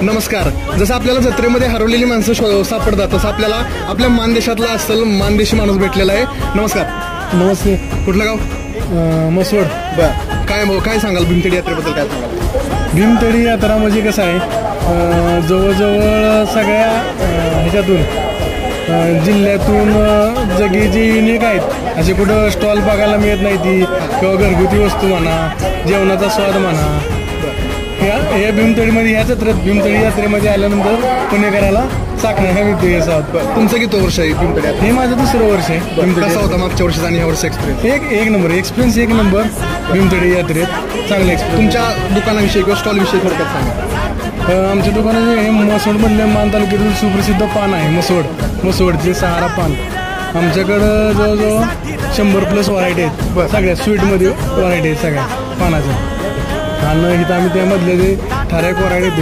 नमस्कार. जसं आपल्याला जत्रेमध्ये हरवलेली माणसं सापडतात तसं आपल्याला आपल्या मानदेशातला असल मानदेशी माणूस भेटलेला आहे. नमस्कार. नमस्ते. कुठलं गाव? मसवड. काय सांगाल भीमथडी यात्रेबद्दल? काय सांगाल? भीमथडी यात्रा म्हणजे कसं आहे, जवळजवळ सगळ्या ह्याच्यातून जिल्ह्यातून जगी जी युनिक आहेत असे कुठं स्टॉल बघायला मिळत नाही ती, किंवा घरगुती वस्तू म्हणा, जेवणाचा स्वाद म्हणा. या भीमथडीमध्ये भीमथडी यात्रेमध्ये आल्यानंतर पुणेकराला चाकणं ह्या मिळते स्वाद. तुमचं किती वर्ष आहे भीमथडी यात्रा? हे माझं दुसरं वर्ष आहे. कसा होता मागच्या वर्षीचा आणि ह्या वर्षी एक्सपिरियन्स? एक नंबर एक्सपिरियन्स, एक नंबर. भीमथडी यात्रेत चांगलं एक्सपिरियन्स. तुमच्या दुकानाविषयी किंवा स्टॉलविषयी थोडक्यात सांगा. आमच्या दुकानाचे हे मसवडमधले मान तालुक्यातील सुप्रसिद्ध पान आहे मसवडचे सहारा पान. आमच्याकडं जवळजवळ 100+ व्हरायटी आहेत. सगळ्या स्वीटमध्ये व्हरायटी आहेत सगळ्या पानाच्या. आणि इथं आम्ही त्यामधले जे ठराविक व्हरायटी